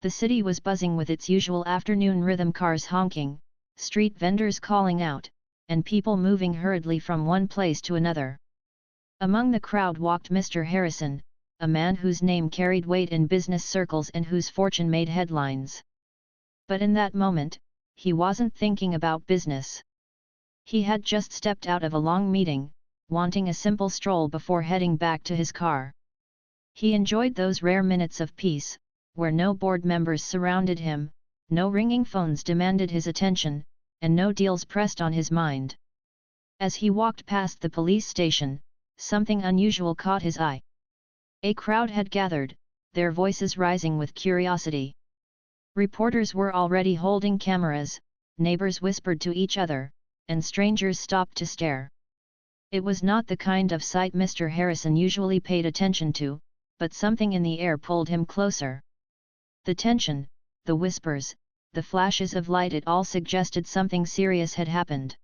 The city was buzzing with its usual afternoon rhythm, cars honking, street vendors calling out, and people moving hurriedly from one place to another. Among the crowd walked Mr. Harrison, a man whose name carried weight in business circles and whose fortune made headlines. But in that moment, he wasn't thinking about business. He had just stepped out of a long meeting, wanting a simple stroll before heading back to his car. He enjoyed those rare minutes of peace, where no board members surrounded him, no ringing phones demanded his attention, and no deals pressed on his mind. As he walked past the police station, something unusual caught his eye. A crowd had gathered, their voices rising with curiosity. Reporters were already holding cameras, neighbors whispered to each other, and strangers stopped to stare. It was not the kind of sight Mr. Harrison usually paid attention to, but something in the air pulled him closer. The tension, the whispers, the flashes of light, it all suggested something serious had happened.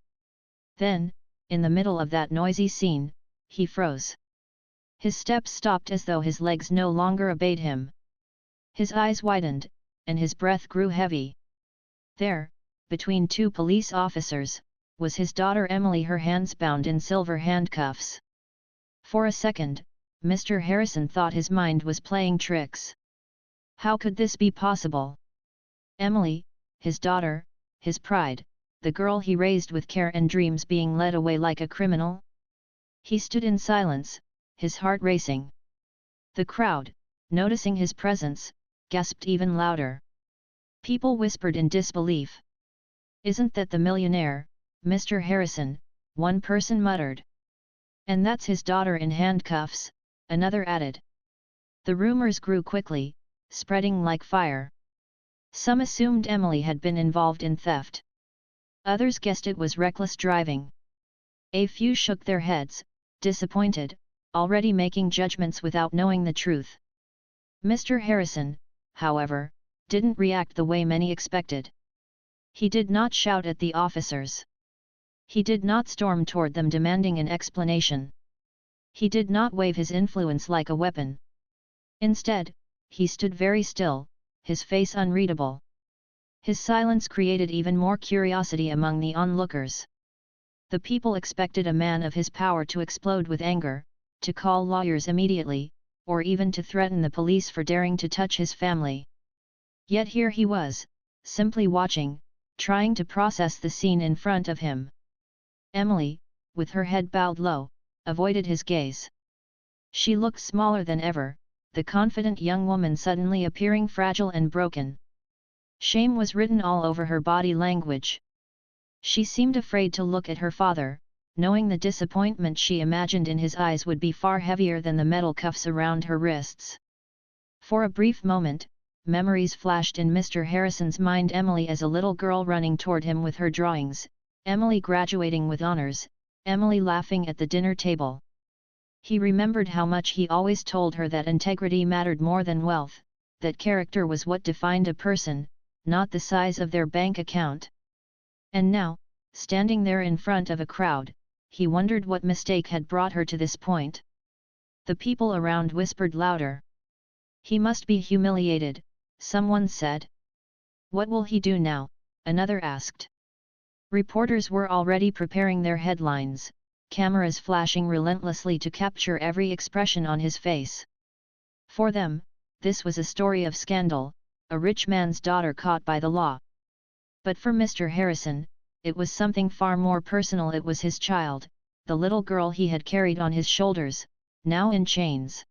Then, in the middle of that noisy scene, he froze. His steps stopped as though his legs no longer obeyed him. His eyes widened, and his breath grew heavy. There, between two police officers, was his daughter Emily, her hands bound in silver handcuffs. For a second, Mr. Harrison thought his mind was playing tricks. How could this be possible? Emily, his daughter, his pride, the girl he raised with care and dreams, being led away like a criminal? He stood in silence, his heart racing. The crowd, noticing his presence, gasped even louder. People whispered in disbelief. "Isn't that the millionaire, Mr. Harrison?" one person muttered. "And that's his daughter in handcuffs," another added. The rumors grew quickly, spreading like fire. Some assumed Emily had been involved in theft. Others guessed it was reckless driving. A few shook their heads, disappointed, already making judgments without knowing the truth. Mr. Harrison, however, didn't react the way many expected. He did not shout at the officers. He did not storm toward them demanding an explanation. He did not wave his influence like a weapon. Instead, he stood very still, his face unreadable. His silence created even more curiosity among the onlookers. The people expected a man of his power to explode with anger, to call lawyers immediately, or even to threaten the police for daring to touch his family. Yet here he was, simply watching, trying to process the scene in front of him. Emily, with her head bowed low, avoided his gaze. She looked smaller than ever, the confident young woman suddenly appearing fragile and broken. Shame was written all over her body language. She seemed afraid to look at her father, knowing the disappointment she imagined in his eyes would be far heavier than the metal cuffs around her wrists. For a brief moment, memories flashed in Mr. Harrison's mind: Emily as a little girl running toward him with her drawings, Emily graduating with honors, Emily laughing at the dinner table. He remembered how much he always told her that integrity mattered more than wealth, that character was what defined a person, not the size of their bank account. And now, standing there in front of a crowd, he wondered what mistake had brought her to this point. The people around whispered louder. "He must be humiliated," someone said. "What will he do now?" another asked. Reporters were already preparing their headlines, cameras flashing relentlessly to capture every expression on his face. For them, this was a story of scandal, a rich man's daughter caught by the law. But for Mr. Harrison, it was something far more personal. It was his child, the little girl he had carried on his shoulders, now in chains.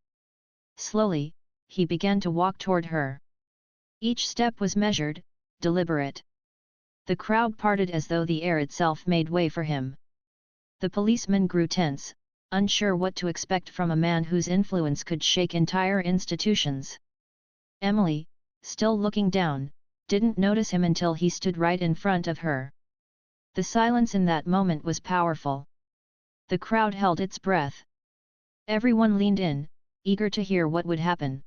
Slowly, he began to walk toward her. Each step was measured, deliberate. The crowd parted as though the air itself made way for him. The policemen grew tense, unsure what to expect from a man whose influence could shake entire institutions. Emily, still looking down, didn't notice him until he stood right in front of her. The silence in that moment was powerful. The crowd held its breath. Everyone leaned in, eager to hear what would happen.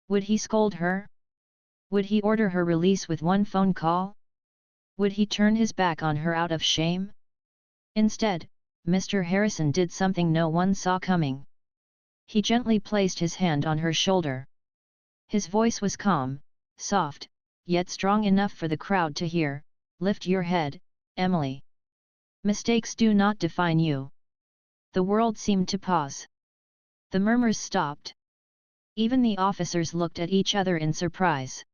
Would he scold her? Would he order her release with one phone call? Would he turn his back on her out of shame? Instead, Mr. Harrison did something no one saw coming. He gently placed his hand on her shoulder. His voice was calm, soft, yet strong enough for the crowd to hear, "Lift your head, Emily. Mistakes do not define you." The world seemed to pause. The murmurs stopped. Even the officers looked at each other in surprise.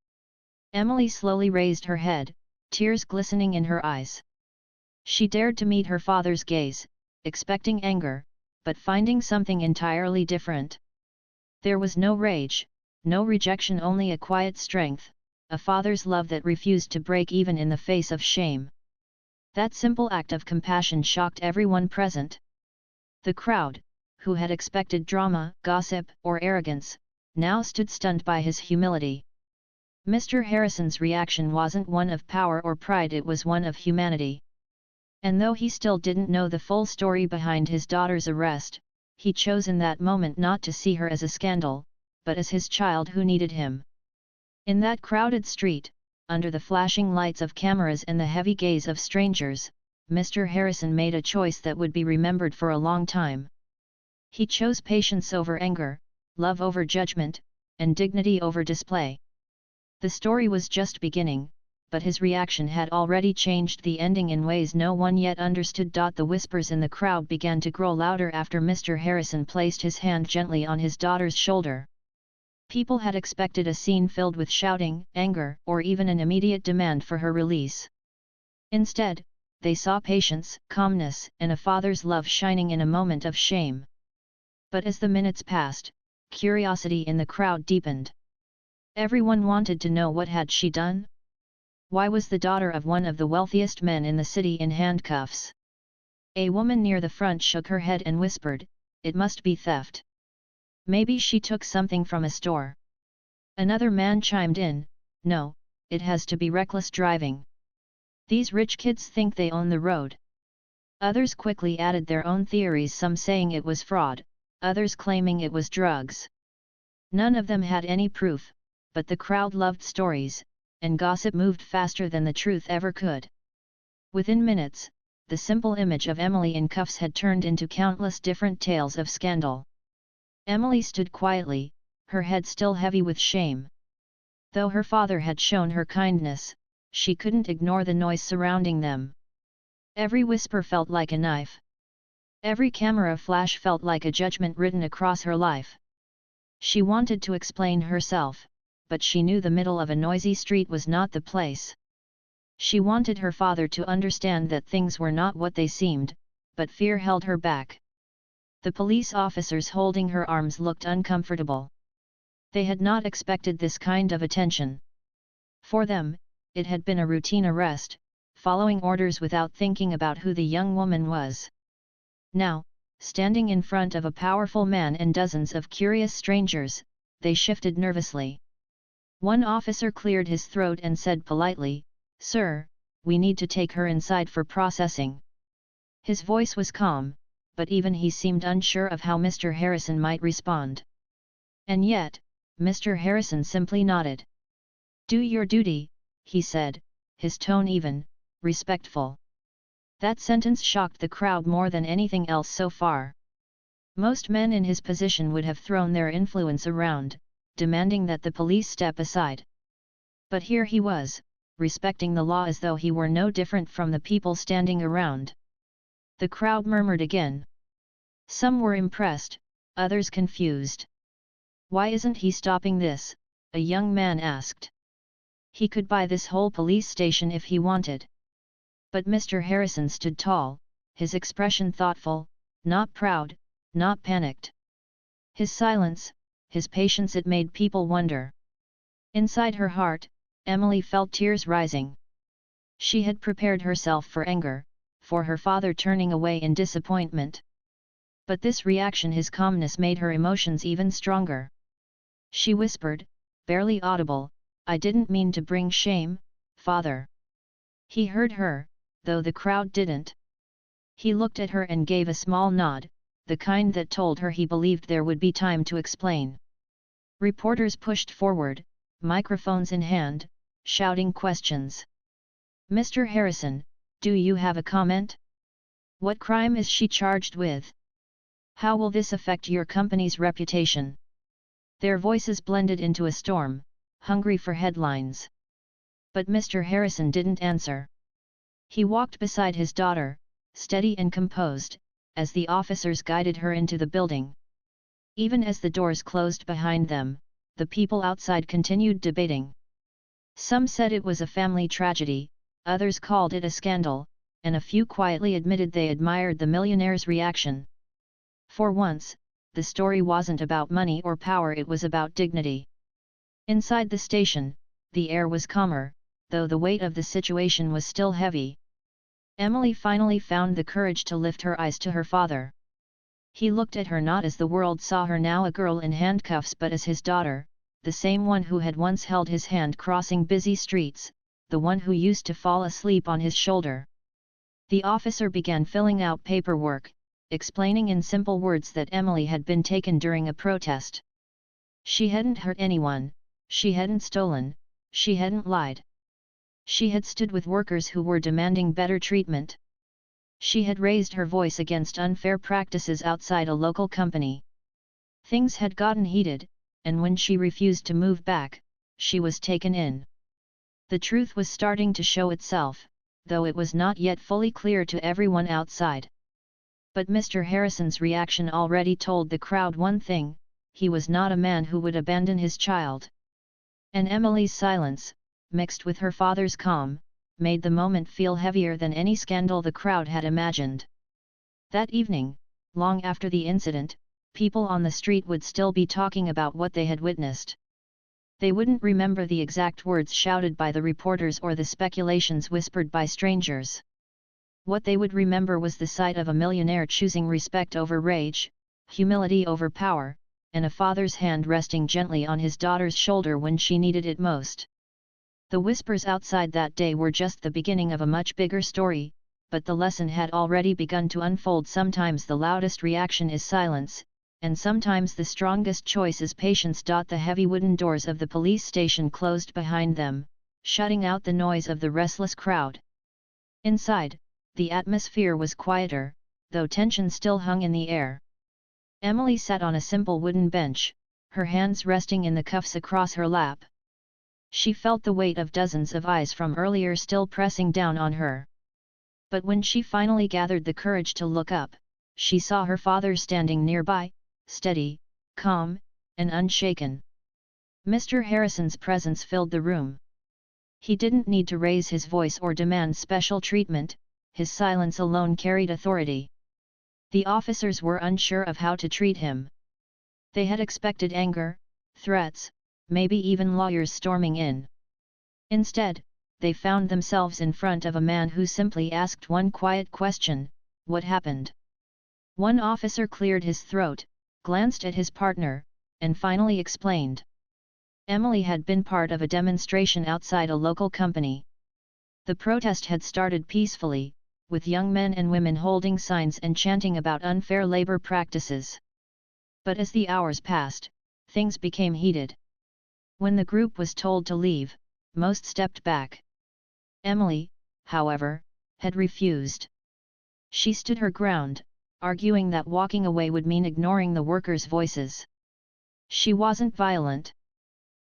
Emily slowly raised her head, tears glistening in her eyes. She dared to meet her father's gaze, expecting anger, but finding something entirely different. There was no rage, no rejection, only a quiet strength, a father's love that refused to break even in the face of shame. That simple act of compassion shocked everyone present. The crowd, who had expected drama, gossip, or arrogance, now stood stunned by his humility. Mr. Harrison's reaction wasn't one of power or pride, it was one of humanity. And though he still didn't know the full story behind his daughter's arrest, he chose in that moment not to see her as a scandal, but as his child who needed him. In that crowded street, under the flashing lights of cameras and the heavy gaze of strangers, Mr. Harrison made a choice that would be remembered for a long time. He chose patience over anger, love over judgment, and dignity over display. The story was just beginning, but his reaction had already changed the ending in ways no one yet understood. The whispers in the crowd began to grow louder after Mr. Harrison placed his hand gently on his daughter's shoulder. People had expected a scene filled with shouting, anger, or even an immediate demand for her release. Instead, they saw patience, calmness, and a father's love shining in a moment of shame. But as the minutes passed, curiosity in the crowd deepened. Everyone wanted to know, what had she done? Why was the daughter of one of the wealthiest men in the city in handcuffs? A woman near the front shook her head and whispered, "It must be theft. Maybe she took something from a store." Another man chimed in, "No, it has to be reckless driving. These rich kids think they own the road." Others quickly added their own theories, some saying it was fraud, others claiming it was drugs. None of them had any proof, but the crowd loved stories, and gossip moved faster than the truth ever could. Within minutes, the simple image of Emily in cuffs had turned into countless different tales of scandal. Emily stood quietly, her head still heavy with shame. Though her father had shown her kindness, she couldn't ignore the noise surrounding them. Every whisper felt like a knife. Every camera flash felt like a judgment written across her life. She wanted to explain herself, but she knew the middle of a noisy street was not the place. She wanted her father to understand that things were not what they seemed, but fear held her back. The police officers holding her arms looked uncomfortable. They had not expected this kind of attention. For them, it had been a routine arrest, following orders without thinking about who the young woman was. Now, standing in front of a powerful man and dozens of curious strangers, they shifted nervously. One officer cleared his throat and said politely, "Sir, we need to take her inside for processing." His voice was calm, but even he seemed unsure of how Mr. Harrison might respond. And yet, Mr. Harrison simply nodded. "Do your duty," he said, his tone even, respectful. That sentence shocked the crowd more than anything else so far. Most men in his position would have thrown their influence around, demanding that the police step aside. But here he was, respecting the law as though he were no different from the people standing around. The crowd murmured again. Some were impressed, others confused. "Why isn't he stopping this?" a young man asked. "He could buy this whole police station if he wanted." But Mr. Harrison stood tall, his expression thoughtful, not proud, not panicked. His silence, his patience, it made people wonder. Inside her heart, Emily felt tears rising. She had prepared herself for anger, for her father turning away in disappointment. But this reaction, his calmness, made her emotions even stronger. She whispered, barely audible, "I didn't mean to bring shame, Father." He heard her, though the crowd didn't. He looked at her and gave a small nod, the kind that told her he believed there would be time to explain. Reporters pushed forward, microphones in hand, shouting questions. "Mr. Harrison, do you have a comment? What crime is she charged with? How will this affect your company's reputation?" Their voices blended into a storm, hungry for headlines. But Mr. Harrison didn't answer. He walked beside his daughter, steady and composed, as the officers guided her into the building. Even as the doors closed behind them, the people outside continued debating. Some said it was a family tragedy, others called it a scandal, and a few quietly admitted they admired the millionaire's reaction. For once, the story wasn't about money or power, it was about dignity. Inside the station, the air was calmer, though the weight of the situation was still heavy. Emily finally found the courage to lift her eyes to her father. He looked at her not as the world saw her now, a girl in handcuffs, but as his daughter, the same one who had once held his hand crossing busy streets, the one who used to fall asleep on his shoulder. The officer began filling out paperwork, explaining in simple words that Emily had been taken during a protest. She hadn't hurt anyone, she hadn't stolen, she hadn't lied. She had stood with workers who were demanding better treatment. She had raised her voice against unfair practices outside a local company. Things had gotten heated, and when she refused to move back, she was taken in. The truth was starting to show itself, though it was not yet fully clear to everyone outside. But Mr. Harrison's reaction already told the crowd one thing: he was not a man who would abandon his child. And Emily's silence, mixed with her father's calm, made the moment feel heavier than any scandal the crowd had imagined. That evening, long after the incident, people on the street would still be talking about what they had witnessed. They wouldn't remember the exact words shouted by the reporters or the speculations whispered by strangers. What they would remember was the sight of a millionaire choosing respect over rage, humility over power, and a father's hand resting gently on his daughter's shoulder when she needed it most. The whispers outside that day were just the beginning of a much bigger story, but the lesson had already begun to unfold. Sometimes the loudest reaction is silence, and sometimes the strongest choice is patience. The heavy wooden doors of the police station closed behind them, shutting out the noise of the restless crowd. Inside, the atmosphere was quieter, though tension still hung in the air. Emily sat on a simple wooden bench, her hands resting in the cuffs across her lap. She felt the weight of dozens of eyes from earlier still pressing down on her. But when she finally gathered the courage to look up, she saw her father standing nearby, steady, calm, and unshaken. Mr. Harrison's presence filled the room. He didn't need to raise his voice or demand special treatment, his silence alone carried authority. The officers were unsure of how to treat him. They had expected anger, threats, maybe even lawyers storming in. Instead, they found themselves in front of a man who simply asked one quiet question: what happened? One officer cleared his throat, glanced at his partner, and finally explained. Emily had been part of a demonstration outside a local company. The protest had started peacefully, with young men and women holding signs and chanting about unfair labor practices. But as the hours passed, things became heated. When the group was told to leave, most stepped back. Emily, however, had refused. She stood her ground, arguing that walking away would mean ignoring the workers' voices. She wasn't violent.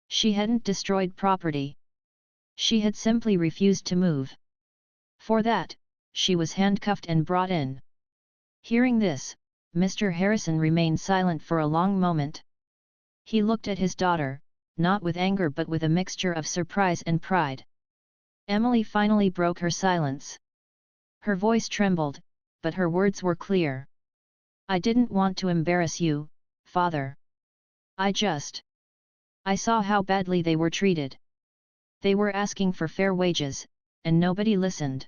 She hadn't destroyed property. She had simply refused to move. For that, she was handcuffed and brought in. Hearing this, Mr. Harrison remained silent for a long moment. He looked at his daughter, not with anger but with a mixture of surprise and pride. Emily finally broke her silence. Her voice trembled, but her words were clear. I didn't want to embarrass you, Father. I saw how badly they were treated. They were asking for fair wages, and nobody listened.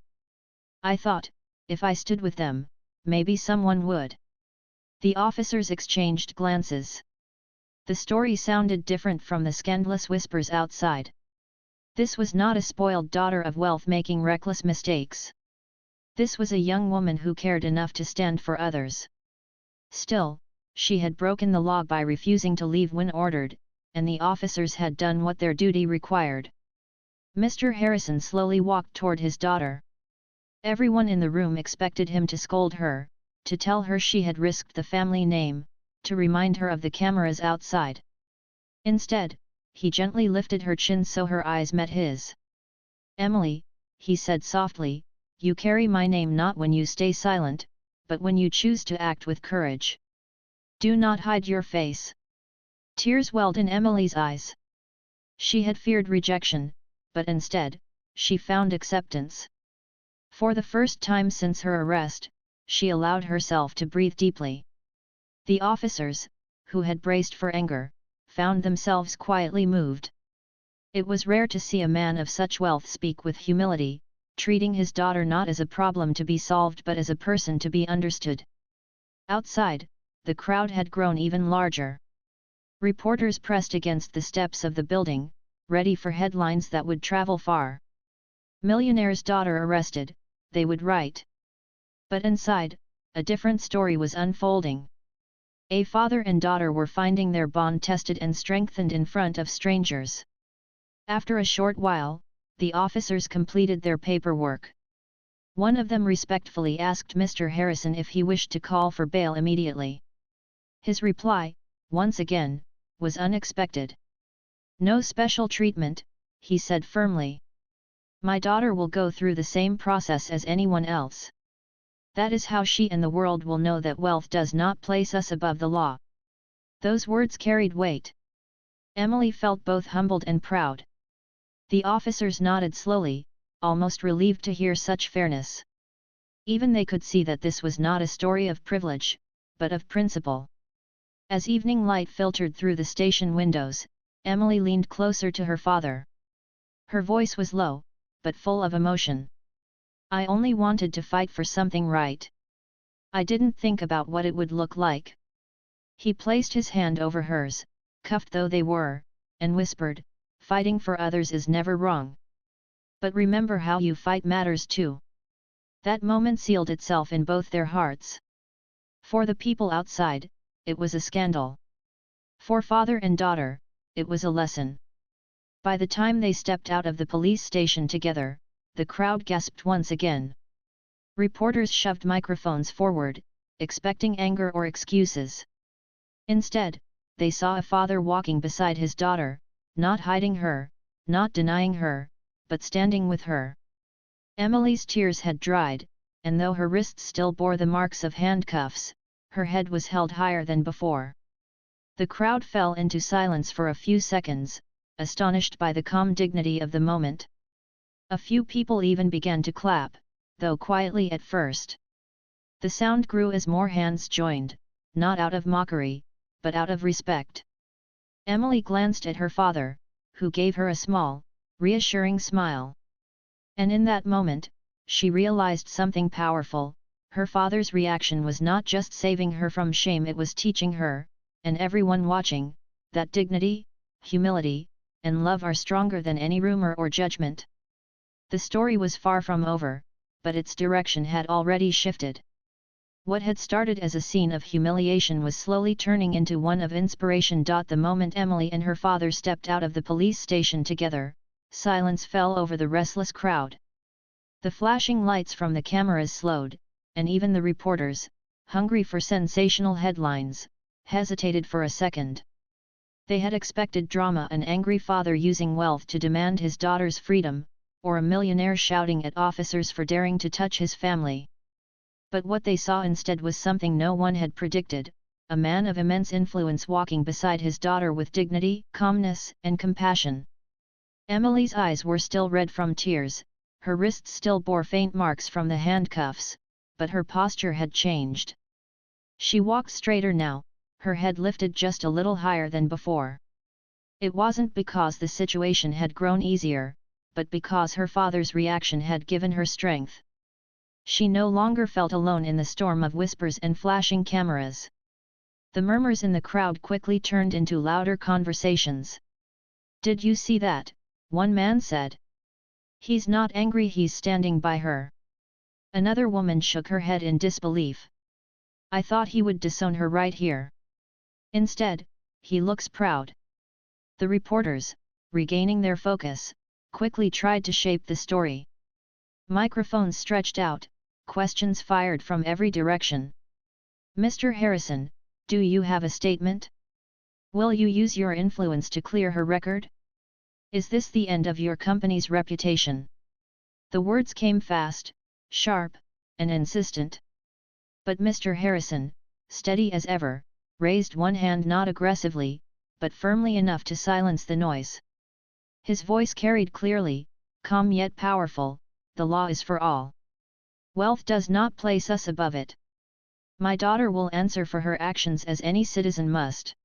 I thought, if I stood with them, maybe someone would. The officers exchanged glances. The story sounded different from the scandalous whispers outside. This was not a spoiled daughter of wealth making reckless mistakes. This was a young woman who cared enough to stand for others. Still, she had broken the law by refusing to leave when ordered, and the officers had done what their duty required. Mr. Harrison slowly walked toward his daughter. Everyone in the room expected him to scold her, to tell her she had risked the family name, to remind her of the cameras outside. Instead, he gently lifted her chin so her eyes met his. "Emily," he said softly, "you carry my name not when you stay silent, but when you choose to act with courage. Do not hide your face." Tears welled in Emily's eyes. She had feared rejection, but instead, she found acceptance. For the first time since her arrest, she allowed herself to breathe deeply. The officers, who had braced for anger, found themselves quietly moved. It was rare to see a man of such wealth speak with humility, treating his daughter not as a problem to be solved but as a person to be understood. Outside, the crowd had grown even larger. Reporters pressed against the steps of the building, ready for headlines that would travel far. "Millionaire's daughter arrested," they would write. But inside, a different story was unfolding. A father and daughter were finding their bond tested and strengthened in front of strangers. After a short while, the officers completed their paperwork. One of them respectfully asked Mr. Harrison if he wished to call for bail immediately. His reply, once again, was unexpected. "No special treatment," he said firmly. "My daughter will go through the same process as anyone else. That is how she and the world will know that wealth does not place us above the law." Those words carried weight. Emily felt both humbled and proud. The officers nodded slowly, almost relieved to hear such fairness. Even they could see that this was not a story of privilege, but of principle. As evening light filtered through the station windows, Emily leaned closer to her father. Her voice was low, but full of emotion. "I only wanted to fight for something right. I didn't think about what it would look like." He placed his hand over hers, cuffed though they were, and whispered, "Fighting for others is never wrong. But remember how you fight matters too." That moment sealed itself in both their hearts. For the people outside, it was a scandal. For father and daughter, it was a lesson. By the time they stepped out of the police station together, the crowd gasped once again. Reporters shoved microphones forward, expecting anger or excuses. Instead, they saw a father walking beside his daughter, not hiding her, not denying her, but standing with her. Emily's tears had dried, and though her wrists still bore the marks of handcuffs, her head was held higher than before. The crowd fell into silence for a few seconds, astonished by the calm dignity of the moment. A few people even began to clap, though quietly at first. The sound grew as more hands joined, not out of mockery, but out of respect. Emily glanced at her father, who gave her a small, reassuring smile. And in that moment, she realized something powerful. Her father's reaction was not just saving her from shame, it was teaching her, and everyone watching, that dignity, humility, and love are stronger than any rumor or judgment. The story was far from over, but its direction had already shifted. What had started as a scene of humiliation was slowly turning into one of inspiration. The moment Emily and her father stepped out of the police station together, silence fell over the restless crowd. The flashing lights from the cameras slowed, and even the reporters, hungry for sensational headlines, hesitated for a second. They had expected drama, an angry father using wealth to demand his daughter's freedom, or a millionaire shouting at officers for daring to touch his family. But what they saw instead was something no one had predicted: a man of immense influence walking beside his daughter with dignity, calmness, and compassion. Emily's eyes were still red from tears, her wrists still bore faint marks from the handcuffs, but her posture had changed. She walked straighter now, her head lifted just a little higher than before. It wasn't because the situation had grown easier, but because her father's reaction had given her strength. She no longer felt alone in the storm of whispers and flashing cameras. The murmurs in the crowd quickly turned into louder conversations. "Did you see that?" one man said. "He's not angry, he's standing by her." Another woman shook her head in disbelief. "I thought he would disown her right here. Instead, he looks proud." The reporters, regaining their focus, quickly tried to shape the story. Microphones stretched out, questions fired from every direction. "Mr. Harrison, do you have a statement?" Will you use your influence to clear her record? Is this the end of your company's reputation? The words came fast, sharp, and insistent. But Mr. Harrison, steady as ever, raised one hand not aggressively, but firmly enough to silence the noise. His voice carried clearly, calm yet powerful, the law is for all. Wealth does not place us above it. My daughter will answer for her actions as any citizen must.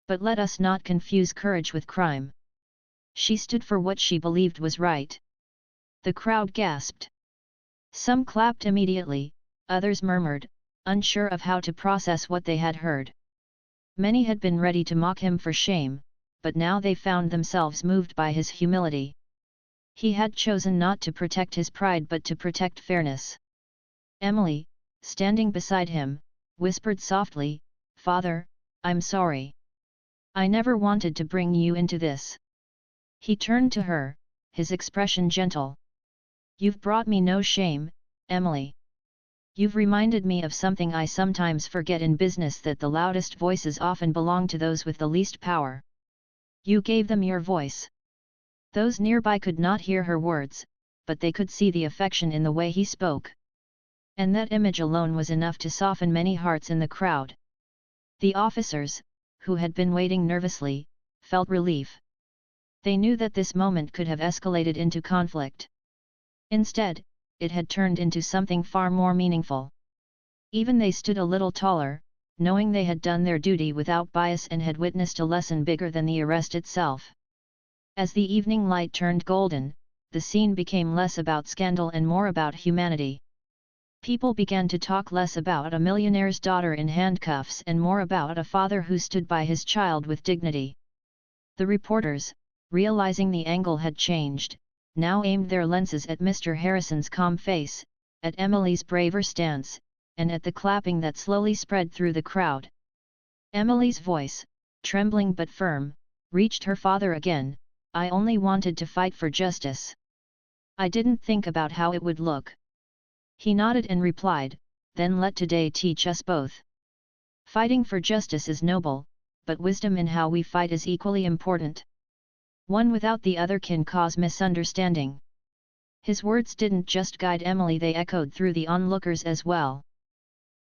But let us not confuse courage with crime. She stood for what she believed was right. The crowd gasped. Some clapped immediately, others murmured, unsure of how to process what they had heard. Many had been ready to mock him for shame, but now they found themselves moved by his humility. He had chosen not to protect his pride but to protect fairness. Emily, standing beside him, whispered softly, "Father, I'm sorry. I never wanted to bring you into this." He turned to her, his expression gentle. "You've brought me no shame, Emily. You've reminded me of something I sometimes forget in business, that the loudest voices often belong to those with the least power. You gave them your voice." Those nearby could not hear her words, but they could see the affection in the way he spoke. And that image alone was enough to soften many hearts in the crowd. The officers, who had been waiting nervously, felt relief. They knew that this moment could have escalated into conflict. Instead, it had turned into something far more meaningful. Even they stood a little taller, knowing they had done their duty without bias and had witnessed a lesson bigger than the arrest itself. As the evening light turned golden, the scene became less about scandal and more about humanity. People began to talk less about a millionaire's daughter in handcuffs and more about a father who stood by his child with dignity. The reporters, realizing the angle had changed, now aimed their lenses at Mr. Harrison's calm face, at Emily's braver stance, and at the clapping that slowly spread through the crowd. Emily's voice, trembling but firm, reached her father again. "I only wanted to fight for justice. I didn't think about how it would look." He nodded and replied, "Then let today teach us both. Fighting for justice is noble, but wisdom in how we fight is equally important. One without the other can cause misunderstanding." His words didn't just guide Emily, they echoed through the onlookers as well.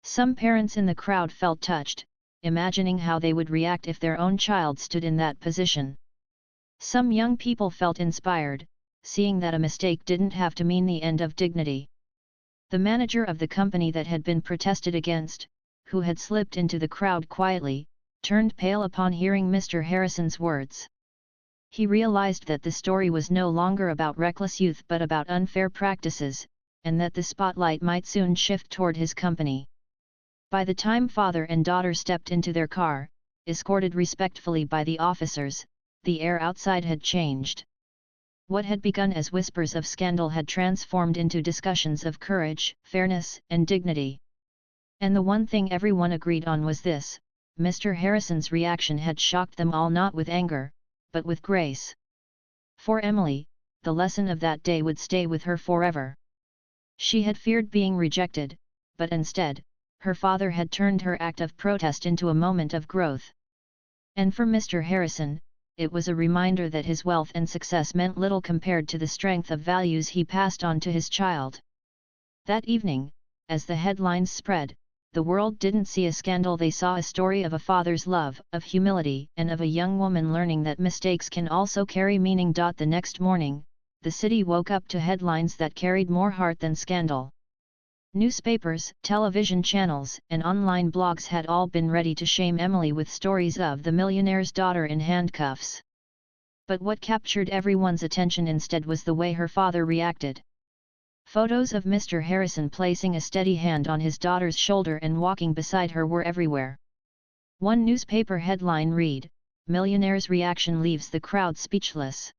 Some parents in the crowd felt touched, imagining how they would react if their own child stood in that position. Some young people felt inspired, seeing that a mistake didn't have to mean the end of dignity. The manager of the company that had been protested against, who had slipped into the crowd quietly, turned pale upon hearing Mr. Harrison's words. He realized that the story was no longer about reckless youth but about unfair practices, and that the spotlight might soon shift toward his company. By the time father and daughter stepped into their car, escorted respectfully by the officers, the air outside had changed. What had begun as whispers of scandal had transformed into discussions of courage, fairness, and dignity. And the one thing everyone agreed on was this: Mr. Harrison's reaction had shocked them all, not with anger, but with grace. For Emily, the lesson of that day would stay with her forever. She had feared being rejected, but instead, her father had turned her act of protest into a moment of growth. And for Mr. Harrison, it was a reminder that his wealth and success meant little compared to the strength of values he passed on to his child. That evening, as the headlines spread, the world didn't see a scandal, they saw a story of a father's love, of humility, and of a young woman learning that mistakes can also carry meaning. The next morning, the city woke up to headlines that carried more heart than scandal. Newspapers, television channels, and online blogs had all been ready to shame Emily with stories of the millionaire's daughter in handcuffs. But what captured everyone's attention instead was the way her father reacted. Photos of Mr. Harrison placing a steady hand on his daughter's shoulder and walking beside her were everywhere. One newspaper headline read, "Millionaire's reaction leaves the crowd speechless."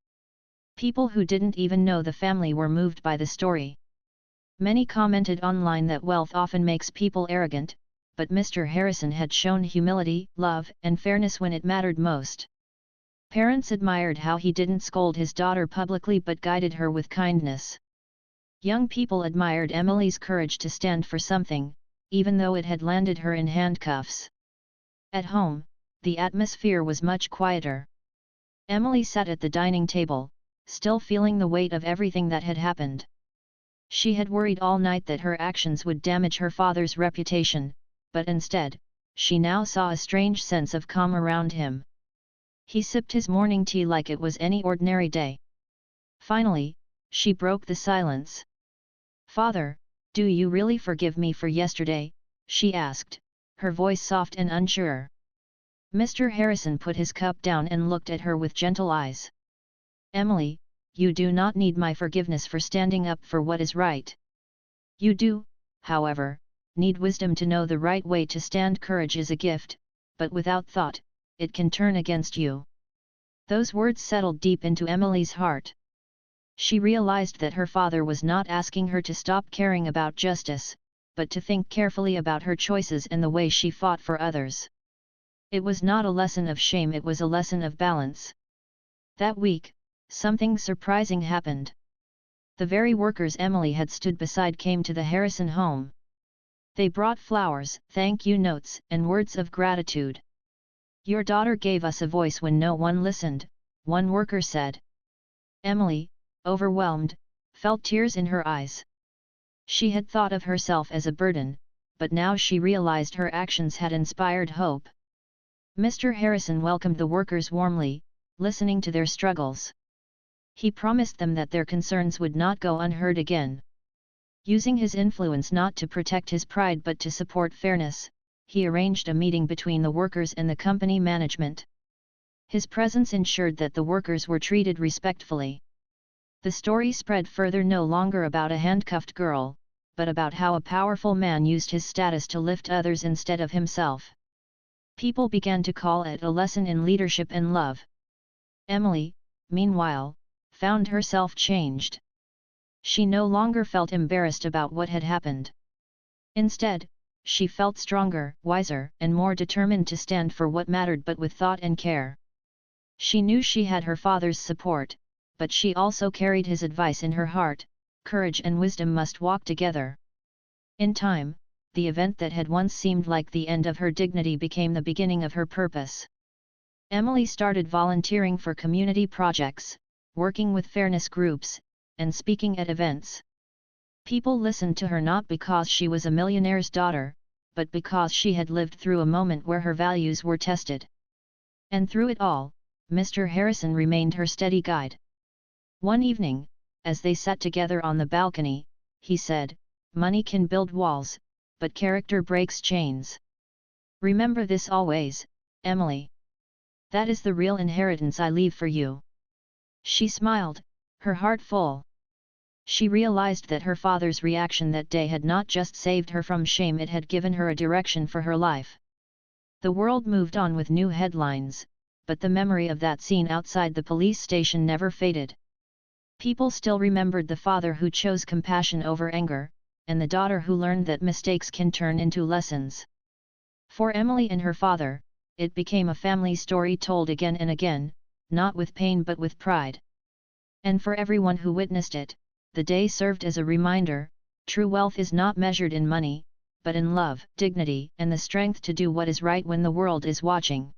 People who didn't even know the family were moved by the story. Many commented online that wealth often makes people arrogant, but Mr. Harrison had shown humility, love, and fairness when it mattered most. Parents admired how he didn't scold his daughter publicly but guided her with kindness. Young people admired Emily's courage to stand for something, even though it had landed her in handcuffs. At home, the atmosphere was much quieter. Emily sat at the dining table, still feeling the weight of everything that had happened. She had worried all night that her actions would damage her father's reputation, but instead, she now saw a strange sense of calm around him. He sipped his morning tea like it was any ordinary day. Finally, she broke the silence. "Father, do you really forgive me for yesterday?" she asked, her voice soft and unsure. Mr. Harrison put his cup down and looked at her with gentle eyes. "Emily, you do not need my forgiveness for standing up for what is right. You do, however, need wisdom to know the right way to stand. Courage is a gift, but without thought, it can turn against you." Those words settled deep into Emily's heart. She realized that her father was not asking her to stop caring about justice, but to think carefully about her choices and the way she fought for others. It was not a lesson of shame, it was a lesson of balance. That week, something surprising happened. The very workers Emily had stood beside came to the Harrison home. They brought flowers, thank you notes, and words of gratitude. "Your daughter gave us a voice when no one listened," one worker said. Emily, overwhelmed, felt tears in her eyes. She had thought of herself as a burden, but now she realized her actions had inspired hope. Mr. Harrison welcomed the workers warmly, listening to their struggles. He promised them that their concerns would not go unheard again. Using his influence not to protect his pride but to support fairness, he arranged a meeting between the workers and the company management. His presence ensured that the workers were treated respectfully. The story spread further, no longer about a handcuffed girl, but about how a powerful man used his status to lift others instead of himself. People began to call it a lesson in leadership and love. Emily, meanwhile, found herself changed. She no longer felt embarrassed about what had happened. Instead, she felt stronger, wiser, and more determined to stand for what mattered, but with thought and care. She knew she had her father's support, but she also carried his advice in her heart: courage and wisdom must walk together. In time, the event that had once seemed like the end of her dignity became the beginning of her purpose. Emily started volunteering for community projects, working with fairness groups, and speaking at events. People listened to her not because she was a millionaire's daughter, but because she had lived through a moment where her values were tested. And through it all, Mr. Harrison remained her steady guide. One evening, as they sat together on the balcony, he said, "Money can build walls, but character breaks chains. Remember this always, Emily. That is the real inheritance I leave for you." She smiled, her heart full. She realized that her father's reaction that day had not just saved her from shame, it had given her a direction for her life. The world moved on with new headlines, but the memory of that scene outside the police station never faded. People still remembered the father who chose compassion over anger, and the daughter who learned that mistakes can turn into lessons. For Emily and her father, it became a family story told again and again, not with pain but with pride. And for everyone who witnessed it, the day served as a reminder: true wealth is not measured in money, but in love, dignity, and the strength to do what is right when the world is watching.